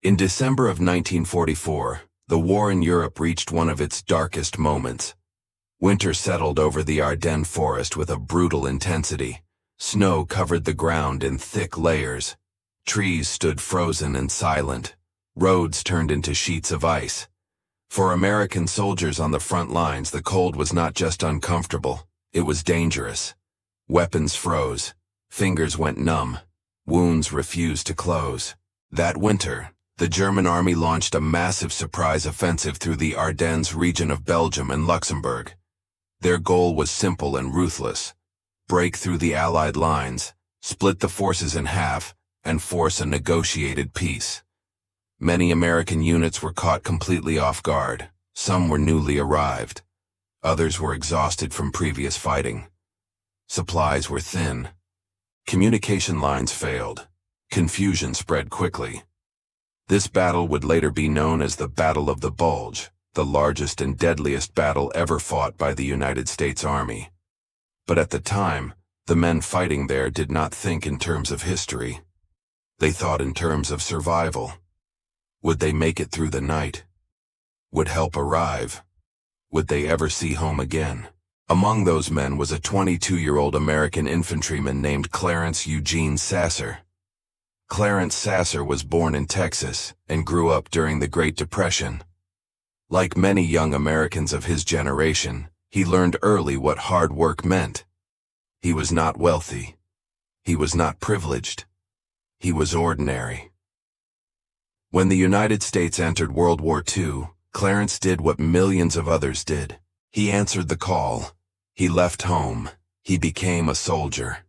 In December of 1944, the war in Europe reached one of its darkest moments. Winter settled over the Ardennes forest with a brutal intensity. Snow covered the ground in thick layers. Trees stood frozen and silent. Roads turned into sheets of ice. For American soldiers on the front lines, the cold was not just uncomfortable, it was dangerous. Weapons froze. Fingers went numb. Wounds refused to close. That winter, the German army launched a massive surprise offensive through the Ardennes region of Belgium and Luxembourg. Their goal was simple and ruthless: break through the Allied lines, split the forces in half, and force a negotiated peace. Many American units were caught completely off guard. Some were newly arrived. Others were exhausted from previous fighting. Supplies were thin. Communication lines failed. Confusion spread quickly. This battle would later be known as the Battle of the Bulge, the largest and deadliest battle ever fought by the United States Army. But at the time, the men fighting there did not think in terms of history. They thought in terms of survival. Would they make it through the night? Would help arrive? Would they ever see home again? Among those men was a 22-year-old American infantryman named Clarence Eugene Sasser. Clarence Sasser was born in Texas and grew up during the Great Depression. Like many young Americans of his generation, he learned early what hard work meant. He was not wealthy. He was not privileged. He was ordinary. When the United States entered World War II, Clarence did what millions of others did. He answered the call. He left home. He became a soldier.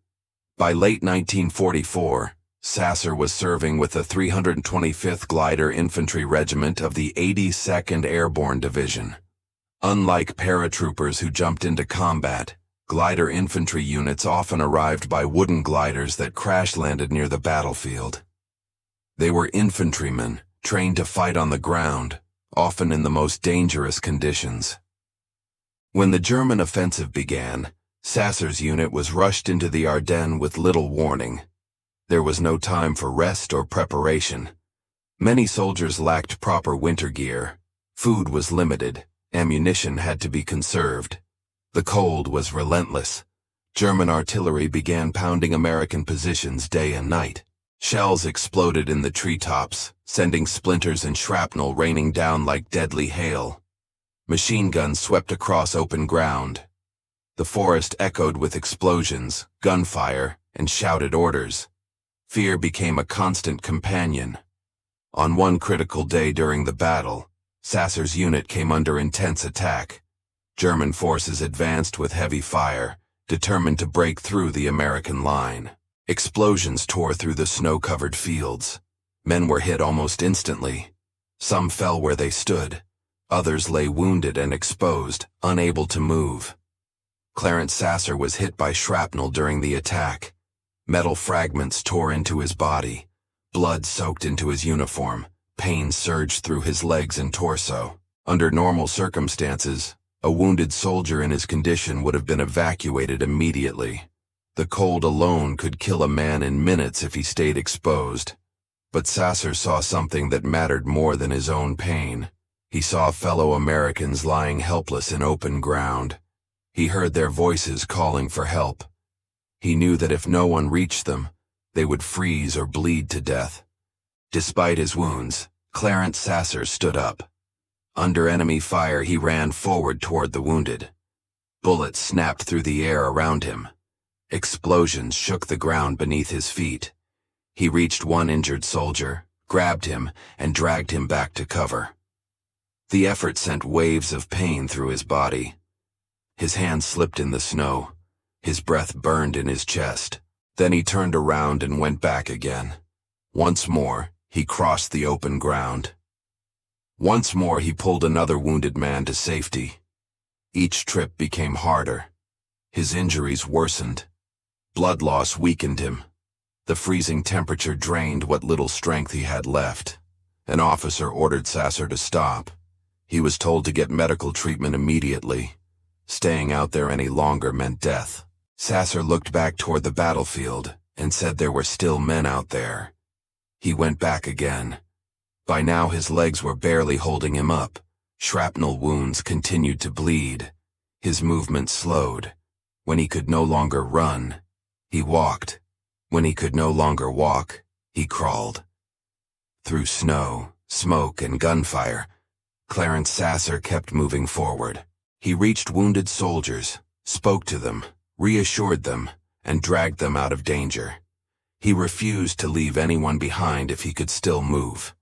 By late 1944, Sasser was serving with the 325th Glider Infantry Regiment of the 82nd Airborne Division. Unlike paratroopers who jumped into combat, glider infantry units often arrived by wooden gliders that crash-landed near the battlefield. They were infantrymen, trained to fight on the ground, often in the most dangerous conditions. When the German offensive began, Sasser's unit was rushed into the Ardennes with little warning. There was no time for rest or preparation. Many soldiers lacked proper winter gear. Food was limited. Ammunition had to be conserved. The cold was relentless. German artillery began pounding American positions day and night. Shells exploded in the treetops, sending splinters and shrapnel raining down like deadly hail. Machine guns swept across open ground. The forest echoed with explosions, gunfire, and shouted orders. Fear became a constant companion. On one critical day during the battle, Sasser's unit came under intense attack. German forces advanced with heavy fire, determined to break through the American line. Explosions tore through the snow-covered fields. Men were hit almost instantly. Some fell where they stood. Others lay wounded and exposed, unable to move. Clarence Sasser was hit by shrapnel during the attack. Metal fragments tore into his body. Blood soaked into his uniform. Pain surged through his legs and torso. Under normal circumstances, a wounded soldier in his condition would have been evacuated immediately. The cold alone could kill a man in minutes if he stayed exposed. But Sasser saw something that mattered more than his own pain. He saw fellow Americans lying helpless in open ground. He heard their voices calling for help. He knew that if no one reached them, they would freeze or bleed to death. Despite his wounds, Clarence Sasser stood up. Under enemy fire, he ran forward toward the wounded. Bullets snapped through the air around him. Explosions shook the ground beneath his feet. He reached one injured soldier, grabbed him, and dragged him back to cover. The effort sent waves of pain through his body. His hand slipped in the snow. His breath burned in his chest. Then he turned around and went back again. Once more, he crossed the open ground. Once more, he pulled another wounded man to safety. Each trip became harder. His injuries worsened. Blood loss weakened him. The freezing temperature drained what little strength he had left. An officer ordered Sasser to stop. He was told to get medical treatment immediately. Staying out there any longer meant death. Sasser looked back toward the battlefield and said there were still men out there. He went back again. By now his legs were barely holding him up. Shrapnel wounds continued to bleed. His movement slowed. When he could no longer run, he walked. When he could no longer walk, he crawled. Through snow, smoke, and gunfire, Clarence Sasser kept moving forward. He reached wounded soldiers, spoke to them, reassured them, and dragged them out of danger. He refused to leave anyone behind if he could still move.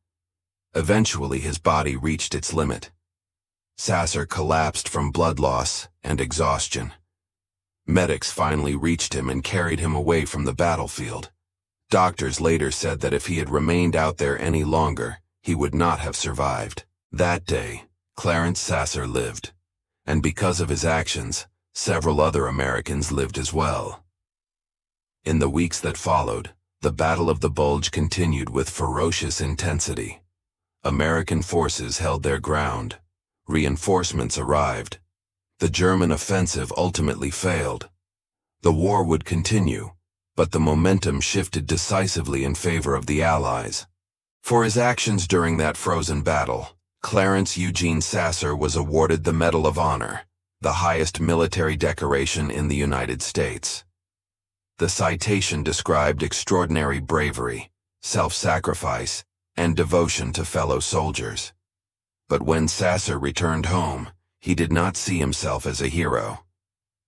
Eventually his body reached its limit. Sasser collapsed from blood loss and exhaustion. Medics finally reached him and carried him away from the battlefield. Doctors later said that if he had remained out there any longer, he would not have survived. That day, Clarence Sasser lived, and because of his actions, several other Americans lived as well. In the weeks that followed, the Battle of the Bulge continued with ferocious intensity. American forces held their ground. Reinforcements arrived. The German offensive ultimately failed. The war would continue, but the momentum shifted decisively in favor of the Allies. For his actions during that frozen battle, Clarence Eugene Sasser was awarded the Medal of Honor, the highest military decoration in the United States. The citation described extraordinary bravery, self-sacrifice, and devotion to fellow soldiers. But when Sasser returned home, he did not see himself as a hero.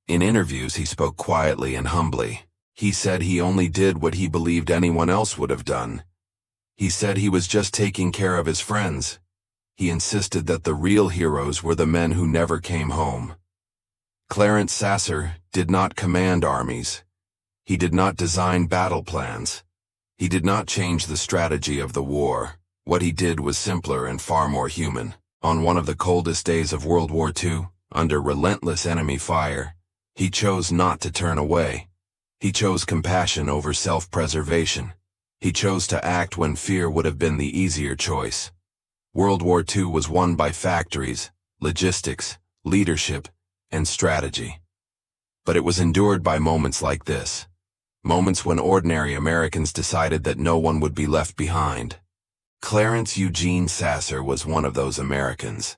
In interviews he spoke quietly and humbly. He said he only did what he believed anyone else would have done. He said he was just taking care of his friends. He insisted that the real heroes were the men who never came home. Clarence Sasser did not command armies. He did not design battle plans. He did not change the strategy of the war. What he did was simpler and far more human. On one of the coldest days of World War II, under relentless enemy fire, he chose not to turn away. He chose compassion over self-preservation. He chose to act when fear would have been the easier choice. World War II was won by factories, logistics, leadership, and strategy. But it was endured by moments like this. Moments when ordinary Americans decided that no one would be left behind. Clarence Eugene Sasser was one of those Americans.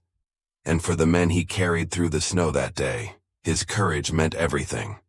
And for the men he carried through the snow that day, his courage meant everything.